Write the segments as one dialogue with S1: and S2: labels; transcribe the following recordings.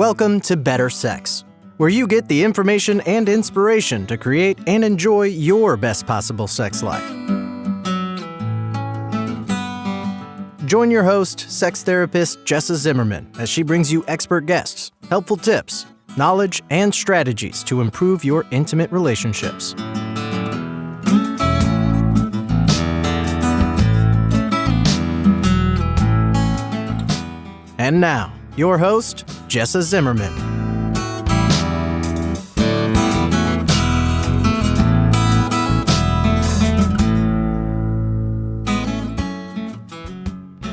S1: Welcome to Better Sex, where you get the information and inspiration to create and enjoy your best possible sex life. Join your host, sex therapist Jessa Zimmerman, as she brings you expert guests, helpful tips, knowledge, and strategies to improve your intimate relationships. And now, your host, Jessa Zimmerman.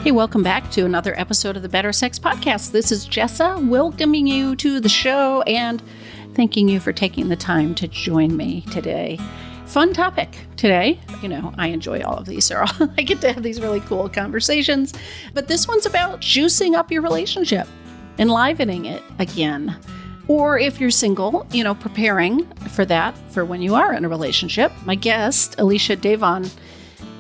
S2: Hey, welcome back to another episode of the Better Sex Podcast. This is Jessa, welcoming you to the show and thanking you for taking the time to join me today. Fun topic today. You know, I enjoy all of these. I get to have these really cool conversations. But this one's about juicing up your relationship, enlivening it again. Or if you're single, preparing for that for when you are in a relationship. My guest, Alicia Davon,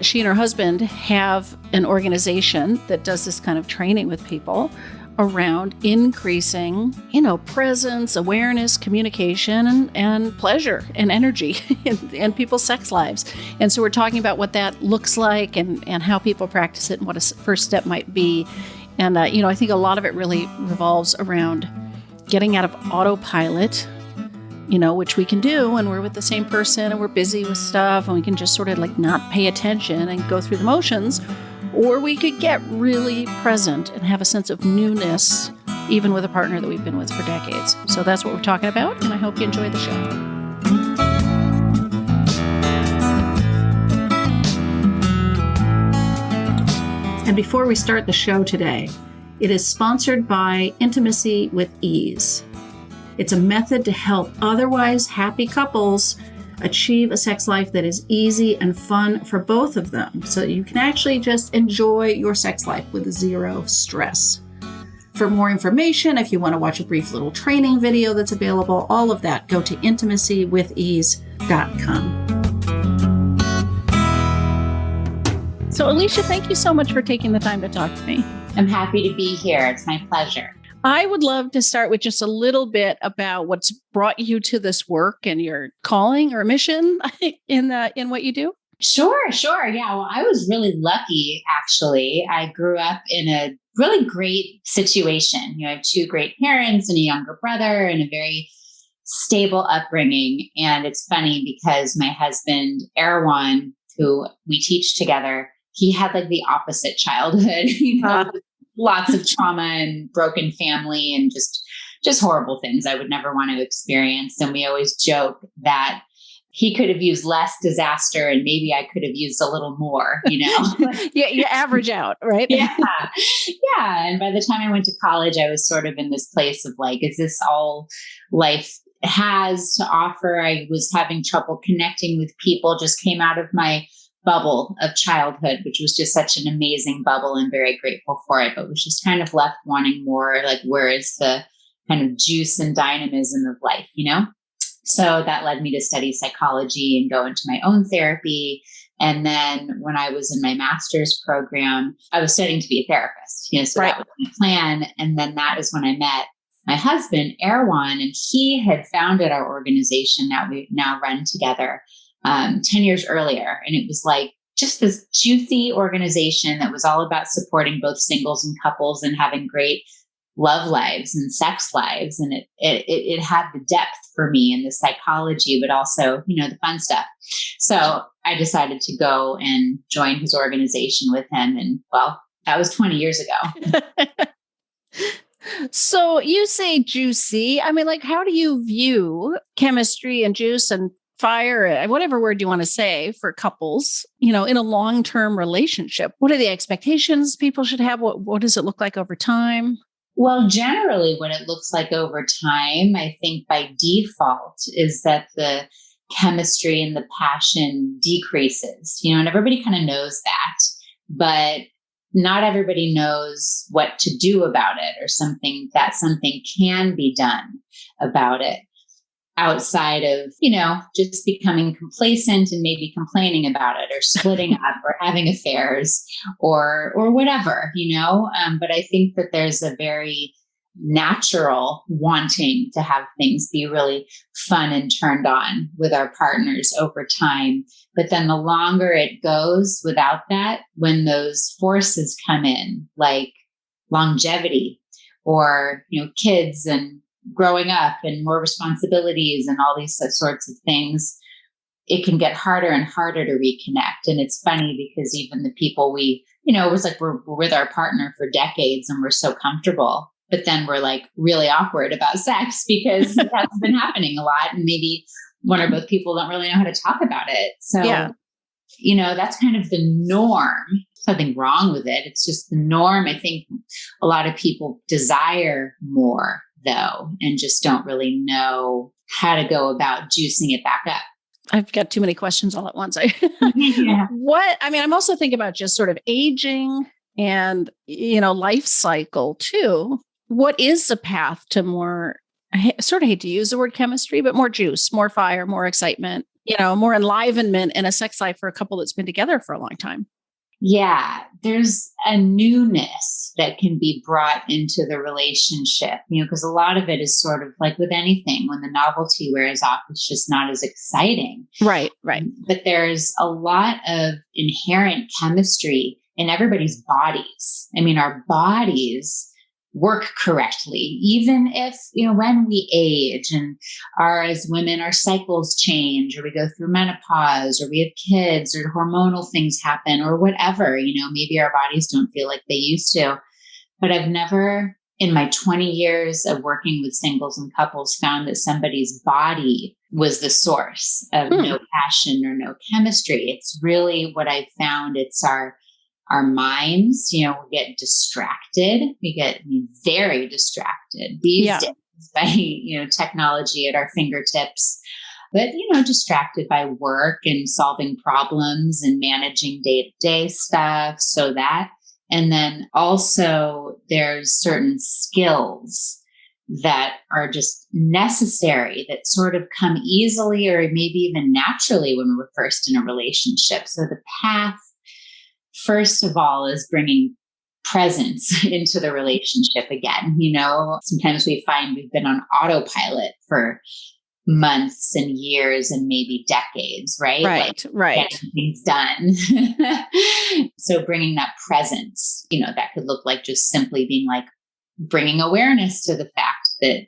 S2: she and her husband have an organization that does this kind of training with people around increasing, presence, awareness, communication, and pleasure and energy in people's sex lives. And so we're talking about what that looks like and how people practice it and what a first step might be. And, I think a lot of it really revolves around getting out of autopilot, which we can do when we're with the same person and we're busy with stuff and we can just sort of not pay attention and go through the motions. Or we could get really present and have a sense of newness, even with a partner that we've been with for decades. So that's what we're talking about, and I hope you enjoy the show. And before we start the show today, it is sponsored by Intimacy with Ease. It's a method to help otherwise happy couples achieve a sex life that is easy and fun for both of them, so you can actually just enjoy your sex life with zero stress. For more information, if you want to watch a brief little training video that's available, all of that, go to intimacywithease.com. So Alicia, thank you so much for taking the time to talk to me.
S3: I'm happy to be here. It's my pleasure.
S2: I would love to start with just a little bit about what's brought you to this work and your calling or mission in what you do.
S3: Sure. Yeah. Well, I was really lucky, actually. I grew up in a really great situation. I have two great parents and a younger brother and a very stable upbringing. And it's funny because my husband, Erwan, who we teach together, he had the opposite childhood, lots of trauma and broken family and just horrible things I would never want to experience. And we always joke that he could have used less disaster and maybe I could have used a little more,
S2: Yeah, you average out, right?
S3: Yeah. And by the time I went to college, I was sort of in this place of is this all life has to offer? I was having trouble connecting with people, just came out of my bubble of childhood, which was just such an amazing bubble and very grateful for it, but was just kind of left wanting more, where is the kind of juice and dynamism of life, So that led me to study psychology and go into my own therapy. And then when I was in my master's program, I was studying to be a therapist, so
S2: right.
S3: That was my plan. And then that is when I met my husband, Erwan, and he had founded our organization that we now run together 10 years earlier. And it was just this juicy organization that was all about supporting both singles and couples and having great love lives and sex lives. And it had the depth for me and the psychology, but also, the fun stuff. So I decided to go and join his organization with him. And that was 20 years ago.
S2: So you say juicy. I mean, how do you view chemistry and juice and fire, whatever word you want to say, for couples, in a long-term relationship? What are the expectations people should have? What does it look like over time?
S3: Well, generally what it looks like over time, I think by default, is that the chemistry and the passion decreases, and everybody kind of knows that, but not everybody knows what to do about it or something can be done about it. Outside of, just becoming complacent and maybe complaining about it or splitting up or having affairs or whatever, But I think that there's a very natural wanting to have things be really fun and turned on with our partners over time. But then the longer it goes without that, when those forces come in, like longevity or, kids and growing up and more responsibilities and all these sorts of things, it can get harder and harder to reconnect. And it's funny because even the people it was like we're with our partner for decades and we're so comfortable, but then we're like really awkward about sex because that's been happening a lot. And maybe one or both people don't really know how to talk about it. So, that's kind of the norm. There's nothing wrong with it. It's just the norm. I think a lot of people desire more though, and just don't really know how to go about juicing it back up.
S2: I've got too many questions all at once.
S3: Yeah.
S2: I'm also thinking about just sort of aging and, life cycle too. What is the path to more, I sort of hate to use the word chemistry, but more juice, more fire, more excitement, more enlivenment in a sex life for a couple that's been together for a long time?
S3: Yeah, there's a newness that can be brought into the relationship, because a lot of it is sort of like with anything, when the novelty wears off, it's just not as exciting.
S2: Right.
S3: But there's a lot of inherent chemistry in everybody's bodies. Our bodies work correctly, even if, when we age and as women, our cycles change, or we go through menopause, or we have kids, or hormonal things happen, or whatever, maybe our bodies don't feel like they used to. But I've never, in my 20 years of working with singles and couples, found that somebody's body was the source of no passion or no chemistry. It's really what I found. It's our minds, we get distracted. We get very distracted these days by, technology at our fingertips, but, distracted by work and solving problems and managing day-to-day stuff. And then also there's certain skills that are just necessary that sort of come easily or maybe even naturally when we're first in a relationship. So the path, first of all, is bringing presence into the relationship again. Sometimes we find we've been on autopilot for months and years and maybe decades, right?
S2: Right.
S3: Getting things done. So bringing that presence, that could look like just simply being like bringing awareness to the fact that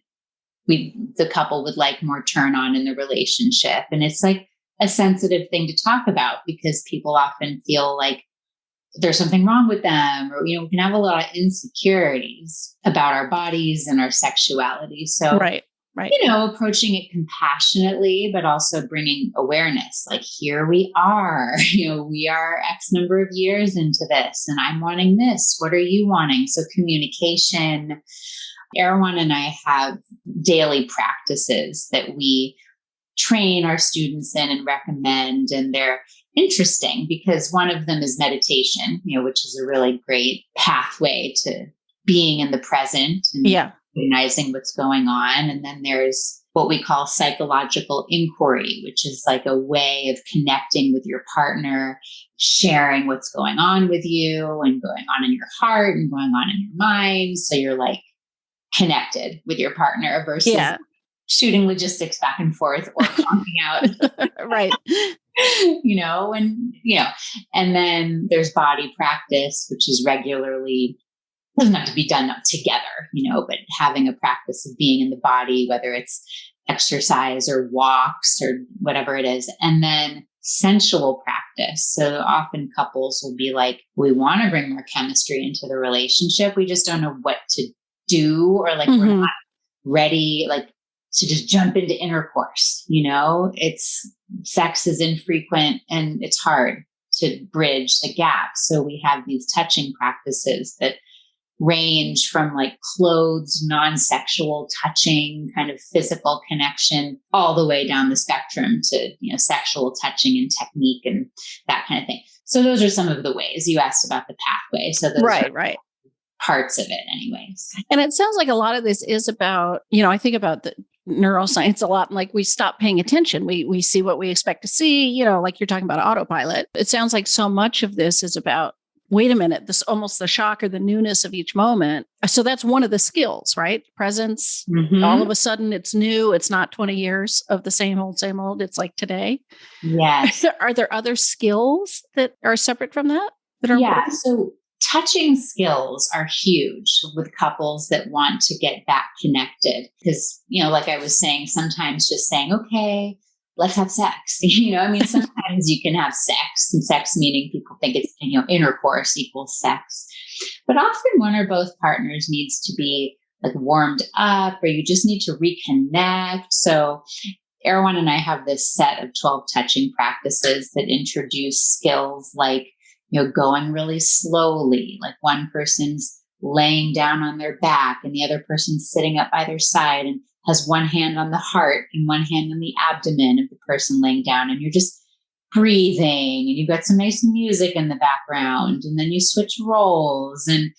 S3: the couple would like more turn on in the relationship. And it's like a sensitive thing to talk about because people often feel like there's something wrong with them, or, we can have a lot of insecurities about our bodies and our sexuality. So,
S2: right.
S3: Approaching it compassionately, but also bringing awareness, like here we are, we are X number of years into this and I'm wanting this. What are you wanting? So communication. Erwan and I have daily practices that we train our students in and recommend, and they're interesting because one of them is meditation, which is a really great pathway to being in the present and recognizing what's going on. And then there's what we call psychological inquiry, which is like a way of connecting with your partner, sharing what's going on with you and going on in your heart and going on in your mind. So you're like connected with your partner versus shooting logistics back and forth or conking out.
S2: Right.
S3: And then there's body practice, which is regularly, doesn't have to be done together, but having a practice of being in the body, whether it's exercise or walks or whatever it is. And then sensual practice. So often couples will be like, we want to bring more chemistry into the relationship. We just don't know what to do, or like we're not ready, like to just jump into intercourse. Sex is infrequent and it's hard to bridge the gap. So we have these touching practices that range from like clothes, non-sexual touching, kind of physical connection, all the way down the spectrum to, sexual touching and technique and that kind of thing. So those are some of the ways. You asked about the pathway. So those are parts of it anyways.
S2: And it sounds like a lot of this is about, I think about the neuroscience a lot. Like we stop paying attention. We see what we expect to see, like you're talking about autopilot. It sounds like so much of this is about wait a minute, this almost the shock or the newness of each moment. So that's one of the skills, right? Presence. All of a sudden it's new. It's not 20 years of the same old, same old. It's like today.
S3: Yes.
S2: Are there other skills that are separate from that are important?
S3: So touching skills are huge with couples that want to get back connected. Because, like I was saying, sometimes just saying, okay, let's have sex. Sometimes you can have sex, and sex meaning people think it's, intercourse equals sex. But often one or both partners needs to be like warmed up, or you just need to reconnect. So Erwan and I have this set of 12 touching practices that introduce skills like, going really slowly, like one person's laying down on their back and the other person's sitting up by their side and has one hand on the heart and one hand on the abdomen of the person laying down. And you're just breathing and you've got some nice music in the background, and then you switch roles. And,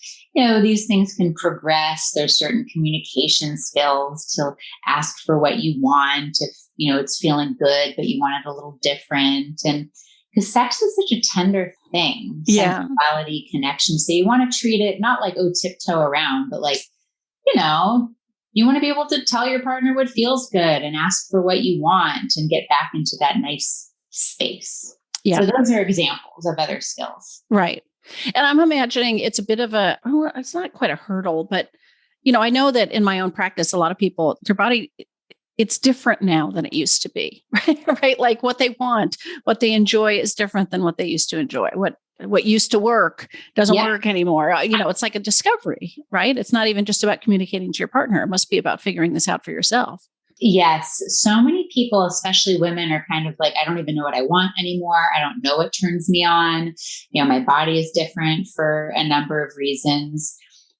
S3: these things can progress. There's certain communication skills to ask for what you want if, it's feeling good, but you want it a little different. And because sex is such a tender thing, sensuality, connection. So you want to treat it not like, tiptoe around, but like, you want to be able to tell your partner what feels good and ask for what you want and get back into that nice space. Yeah. So those are examples of other skills.
S2: Right. And I'm imagining it's a bit of it's not quite a hurdle, but, I know that in my own practice, a lot of people, their body, it's different now than it used to be, right? Like what they want, what they enjoy is different than what they used to enjoy. What used to work doesn't work anymore. It's like a discovery, right? It's not even just about communicating to your partner. It must be about figuring this out for yourself.
S3: Yes. So many people, especially women, are kind of like, I don't even know what I want anymore. I don't know what turns me on. My body is different for a number of reasons.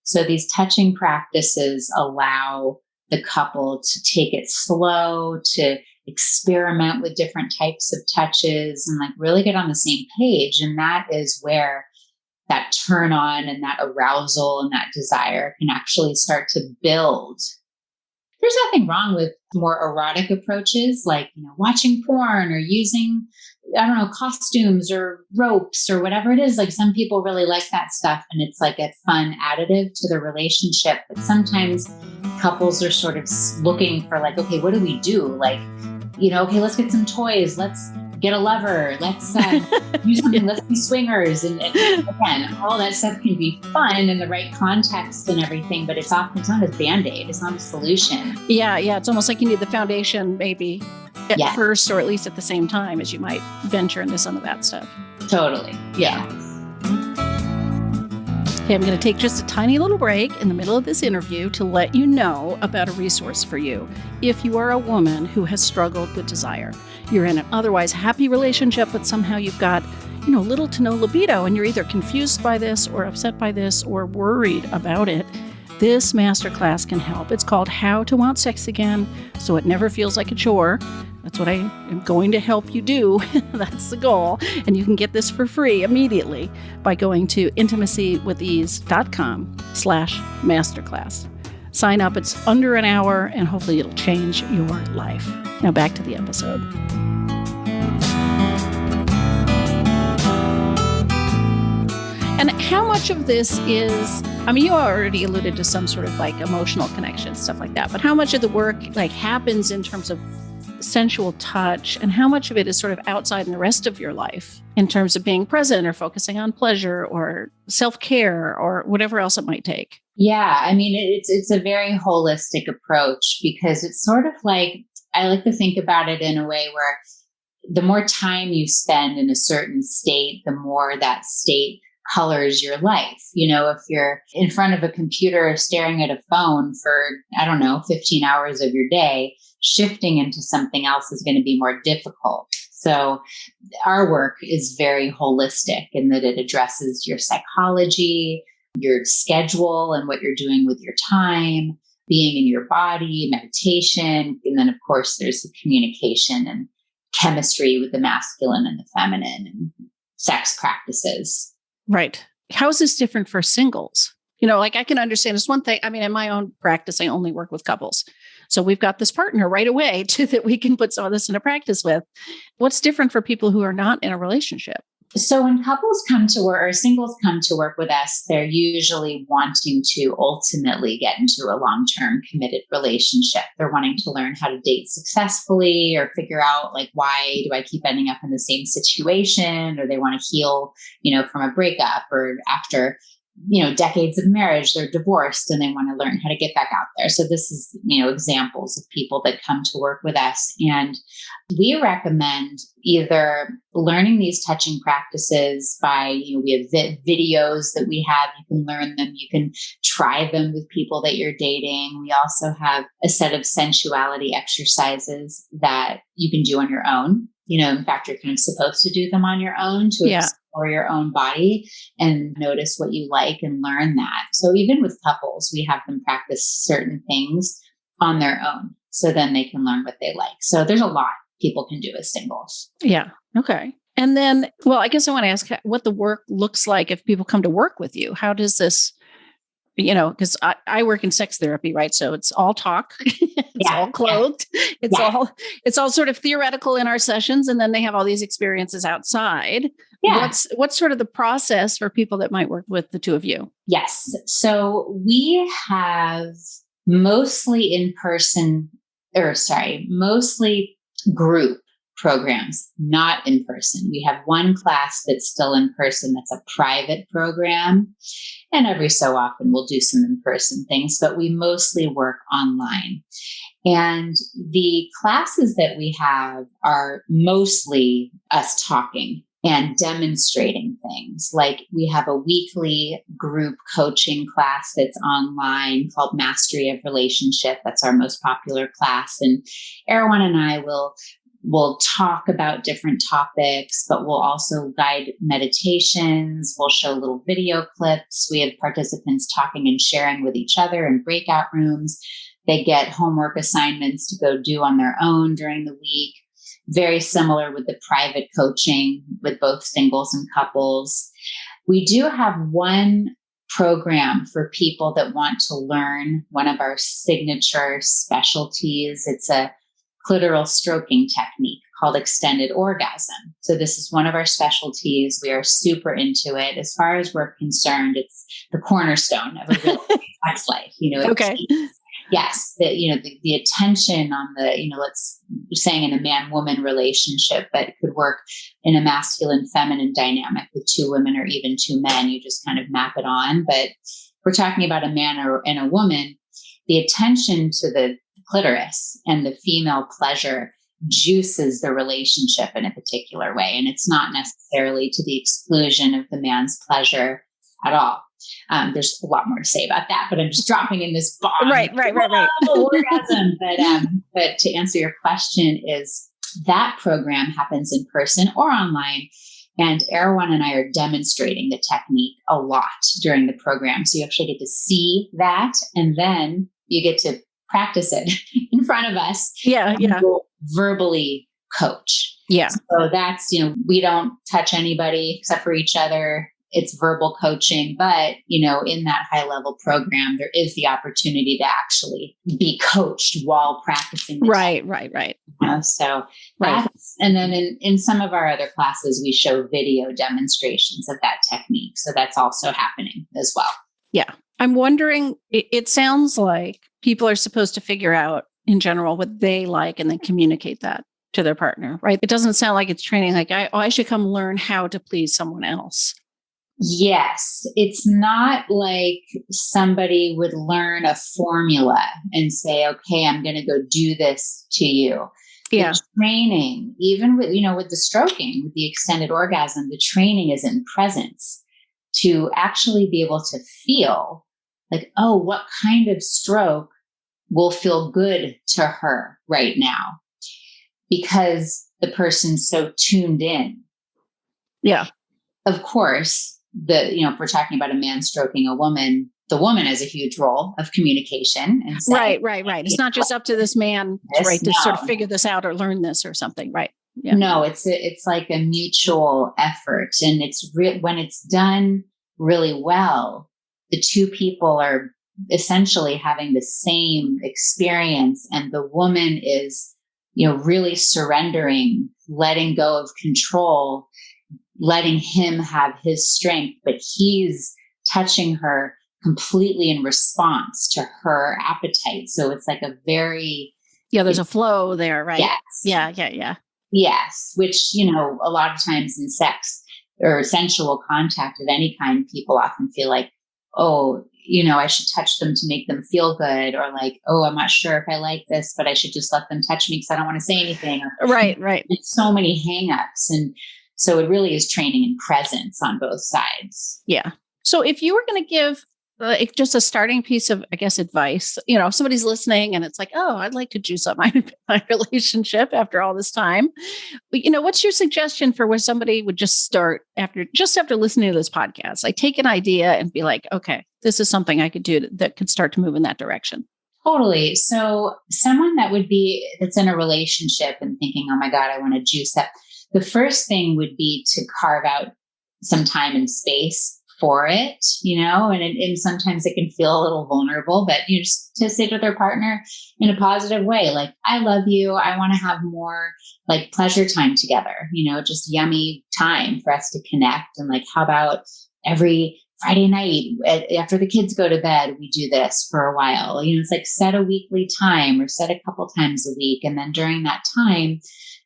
S3: So these touching practices allow the couple to take it slow, to experiment with different types of touches and like really get on the same page. And that is where that turn on and that arousal and that desire can actually start to build. There's nothing wrong with more erotic approaches like, watching porn or using, costumes or ropes or whatever it is. Like some people really like that stuff and it's like a fun additive to the relationship. But sometimes couples are sort of looking for like, okay, what do we do? Like, okay, let's get some toys. Let's get a lover. Let's use something. Let's be swingers. And again, all that stuff can be fun in the right context and everything, but it's not a Band-Aid. It's not a solution.
S2: Yeah. It's almost like you need the foundation maybe at first, or at least at the same time as you might venture into some of that stuff.
S3: Totally. Yeah.
S2: Okay, I'm going to take just a tiny little break in the middle of this interview to let you know about a resource for you. If you are a woman who has struggled with desire, you're in an otherwise happy relationship, but somehow you've got, little to no libido, and you're either confused by this or upset by this or worried about it, this masterclass can help. It's called How to Want Sex Again, so it never feels like a chore. That's what I am going to help you do. That's the goal. And you can get this for free immediately by going to intimacywithease.com/masterclass. Sign up. It's under an hour, and hopefully it'll change your life. Now back to the episode. And how much of this is, you already alluded to some sort of like emotional connection, stuff like that, but how much of the work like happens in terms of sensual touch, and how much of it is sort of outside in the rest of your life in terms of being present or focusing on pleasure or self-care or whatever else it might take?
S3: Yeah. It's a very holistic approach because it's sort of like, I like to think about it in a way where the more time you spend in a certain state, the more that state colors your life. If you're in front of a computer staring at a phone for, 15 hours of your day, shifting into something else is going to be more difficult. So our work is very holistic in that it addresses your psychology, your schedule and what you're doing with your time, being in your body, meditation. And then of course there's the communication and chemistry with the masculine and the feminine and sex practices.
S2: Right. How is this different for singles? Like I can understand it's one thing. In my own practice, I only work with couples. So we've got this partner right away that we can put some of this into practice with. What's different for people who are not in a relationship?
S3: So when couples come to work or singles come to work with us, they're usually wanting to ultimately get into a long-term committed relationship. They're wanting to learn how to date successfully or figure out like, why do I keep ending up in the same situation? Or they want to heal, from a breakup, or after, decades of marriage, they're divorced and they want to learn how to get back out there. So this is, examples of people that come to work with us. And we recommend either learning these touching practices by, we have videos that we have, you can learn them, you can try them with people that you're dating. We also have a set of sensuality exercises that you can do on your own. In fact, you're kind of supposed to do them on your own to explore your own body and notice what you like and learn that. So even with couples, we have them practice certain things on their own so then they can learn what they like. So there's a lot people can do as singles.
S2: Yeah. Okay. And then, well, I guess I want to ask what the work looks like if people come to work with you. How does this, because I work in sex therapy, right? So it's all talk, it's all clothed, it's all sort of theoretical in our sessions. And then they have all these experiences outside. Yeah. What's sort of the process for people that might work with the two of you?
S3: Yes. So we have mostly mostly group programs, not in person. We have one class that's still in person. That's a private program. And every so often we'll do some in-person things, but we mostly work online. And the classes that we have are mostly us talking and demonstrating things. Like we have a weekly group coaching class that's online called Mastery of Relationship. That's our most popular class. And Erwan and I will talk about different topics, but we'll also guide meditations. We'll show little video clips. We have participants talking and sharing with each other in breakout rooms. They get homework assignments to go do on their own during the week. Very similar with the private coaching with both singles and couples. We do have one program for people that want to learn one of our signature specialties. It's a clitoral stroking technique called extended orgasm. So this is one of our specialties. We are super into it. As far as we're concerned, it's the cornerstone of a real sex life.
S2: Okay.
S3: Yes, the attention on the, let's saying in a man-woman relationship, but it could work in a masculine-feminine dynamic with two women or even two men. You just kind of map it on. But we're talking about a man and a woman. The attention to the clitoris and the female pleasure juices the relationship in a particular way. And it's not necessarily to the exclusion of the man's pleasure at all. There's a lot more to say about that, but I'm just dropping in this bomb.
S2: Right.
S3: Orgasm. But to answer your question, is that program happens in person or online. And Erwan and I are demonstrating the technique a lot during the program. So you actually get to see that, and then you get to practice it in front of us.
S2: Yeah.
S3: We'll verbally coach.
S2: Yeah.
S3: So that's, we don't touch anybody except for each other. It's verbal coaching, but, in that high level program, there is the opportunity to actually be coached while practicing.
S2: Right.
S3: So that's, and then in some of our other classes, we show video demonstrations of that technique. So that's also happening as well.
S2: Yeah. I'm wondering, it sounds like people are supposed to figure out in general what they like and then communicate that to their partner, right? It doesn't sound like it's training like, I should come learn how to please someone else.
S3: Yes. It's not like somebody would learn a formula and say, okay, I'm going to go do this to you.
S2: Yeah.
S3: The training, even with, with the stroking, with the extended orgasm, the training is in presence to actually be able to feel like, oh, what kind of stroke will feel good to her right now? Because the person's so tuned in.
S2: Yeah.
S3: Of course, if we're talking about a man stroking a woman, the woman has a huge role of communication. And saying,
S2: right. It's not just up to this man, to sort of figure this out or learn this or something, right? Yeah.
S3: No, it's like a mutual effort, and it's when it's done really well, the two people are essentially having the same experience, and the woman is, really surrendering, letting go of control, letting him have his strength, but he's touching her completely in response to her appetite. So it's like a very...
S2: Yeah, there's a flow there, right?
S3: Yes.
S2: Yeah.
S3: Yes, which, a lot of times in sex or sensual contact of any kind, people often feel like, oh, I should touch them to make them feel good, or like, oh, I'm not sure if I like this, but I should just let them touch me because I don't want to say anything.
S2: Right.
S3: There's so many hangups. And so it really is training in presence on both sides.
S2: Yeah. So if you were going to give just a starting piece of, I guess, advice, if somebody's listening and it's like, oh, I'd like to juice up my relationship after all this time. But, what's your suggestion for where somebody would just start after listening to this podcast? Like take an idea and be like, okay, this is something I could do that could start to move in that direction.
S3: Totally. So someone that's in a relationship and thinking, oh my God, I want to juice up. The first thing would be to carve out some time and space for it, and sometimes it can feel a little vulnerable, but just to sit with their partner in a positive way. Like, I love you. I want to have more like pleasure time together, just yummy time for us to connect. And like, how about every Friday night after the kids go to bed, we do this for a while. It's like set a weekly time or set a couple times a week. And then during that time,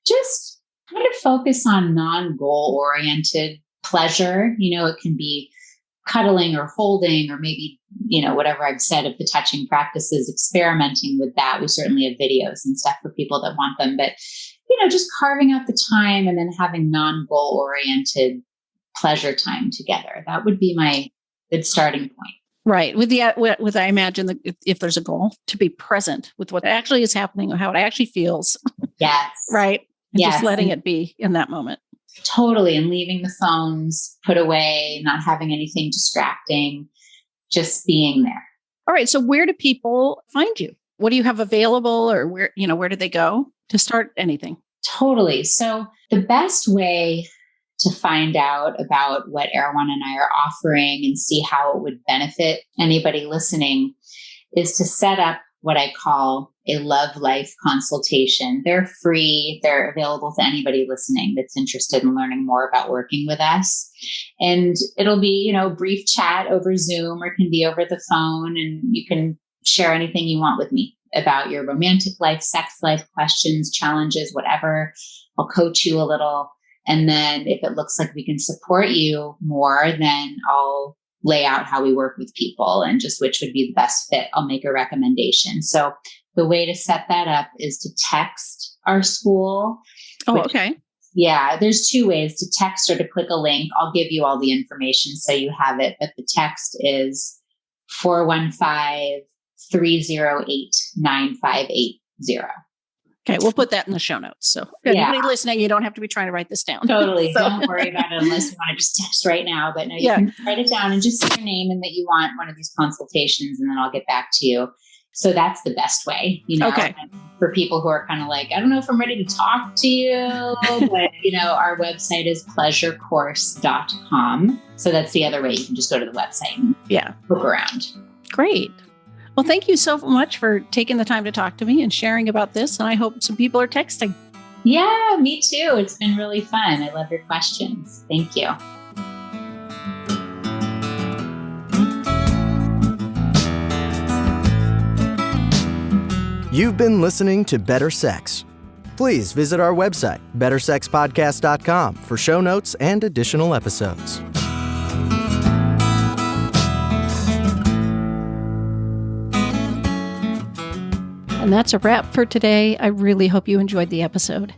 S3: just kind of focus on non-goal oriented pleasure. It can be cuddling or holding, or maybe, whatever I've said of the touching practices, experimenting with that. We certainly have videos and stuff for people that want them, but, just carving out the time and then having non-goal oriented pleasure time together. That would be my good starting point.
S2: Right. With I imagine that if there's a goal, to be present with what actually is happening or how it actually feels.
S3: Yes.
S2: Right. And
S3: yes.
S2: just letting it be in that moment.
S3: Totally. And leaving the phones put away, not having anything distracting, just being there.
S2: All right. So where do people find you? What do you have available, or where do they go to start anything?
S3: Totally. So the best way to find out about what Erwan and I are offering and see how it would benefit anybody listening is to set up what I call a love life consultation. They're free. They're available to anybody listening that's interested in learning more about working with us. And it'll be, brief chat over Zoom, or it can be over the phone, and you can share anything you want with me about your romantic life, sex life, questions, challenges, whatever. I'll coach you a little. And then if it looks like we can support you more, then I'll lay out how we work with people and just which would be the best fit. I'll make a recommendation. So the way to set that up is to text our school.
S2: Oh, okay.
S3: Yeah, there's two ways: to text or to click a link. I'll give you all the information so you have it. But the text is 415-308-9580.
S2: Okay, we'll put that in the show notes. So anybody listening, you don't have to be trying to write this down.
S3: Totally. Don't worry about it unless you want to just text right now. But no, you can write it down and just say your name and that you want one of these consultations, and then I'll get back to you. So that's the best way,
S2: Okay.
S3: For people who are kind of like, I don't know if I'm ready to talk to you, but our website is pleasurecourse.com. So that's the other way. You can just go to the website and look around.
S2: Great. Well, thank you so much for taking the time to talk to me and sharing about this. And I hope some people are texting.
S3: Yeah, me too. It's been really fun. I love your questions. Thank you.
S1: You've been listening to Better Sex. Please visit our website, bettersexpodcast.com, for show notes and additional episodes.
S2: And that's a wrap for today. I really hope you enjoyed the episode.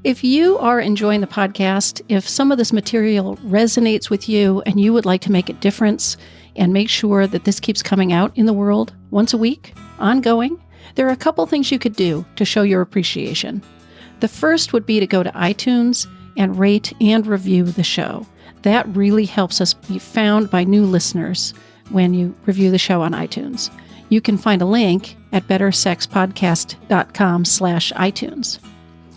S2: If you are enjoying the podcast, if some of this material resonates with you and you would like to make a difference and make sure that this keeps coming out in the world once a week, ongoing, there are a couple things you could do to show your appreciation. The first would be to go to iTunes and rate and review the show. That really helps us be found by new listeners when you review the show on iTunes. You can find a link at bettersexpodcast.com/iTunes.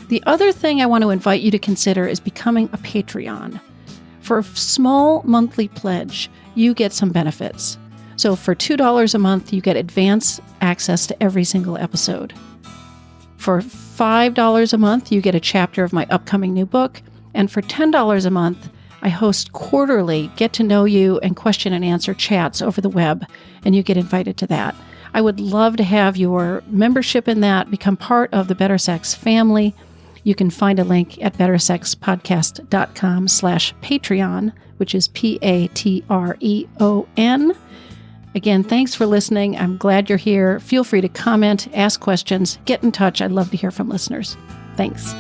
S2: The other thing I want to invite you to consider is becoming a Patreon. For a small monthly pledge, you get some benefits. So for $2 a month, you get advance access to every single episode. For $5 a month, you get a chapter of my upcoming new book. And for $10 a month, I host quarterly get to know you and question and answer chats over the web, and you get invited to that. I would love to have your membership in that, become part of the Better Sex family. You can find a link at bettersexpodcast.com/Patreon, which is Patreon. Again, thanks for listening. I'm glad you're here. Feel free to comment, ask questions, get in touch. I'd love to hear from listeners. Thanks.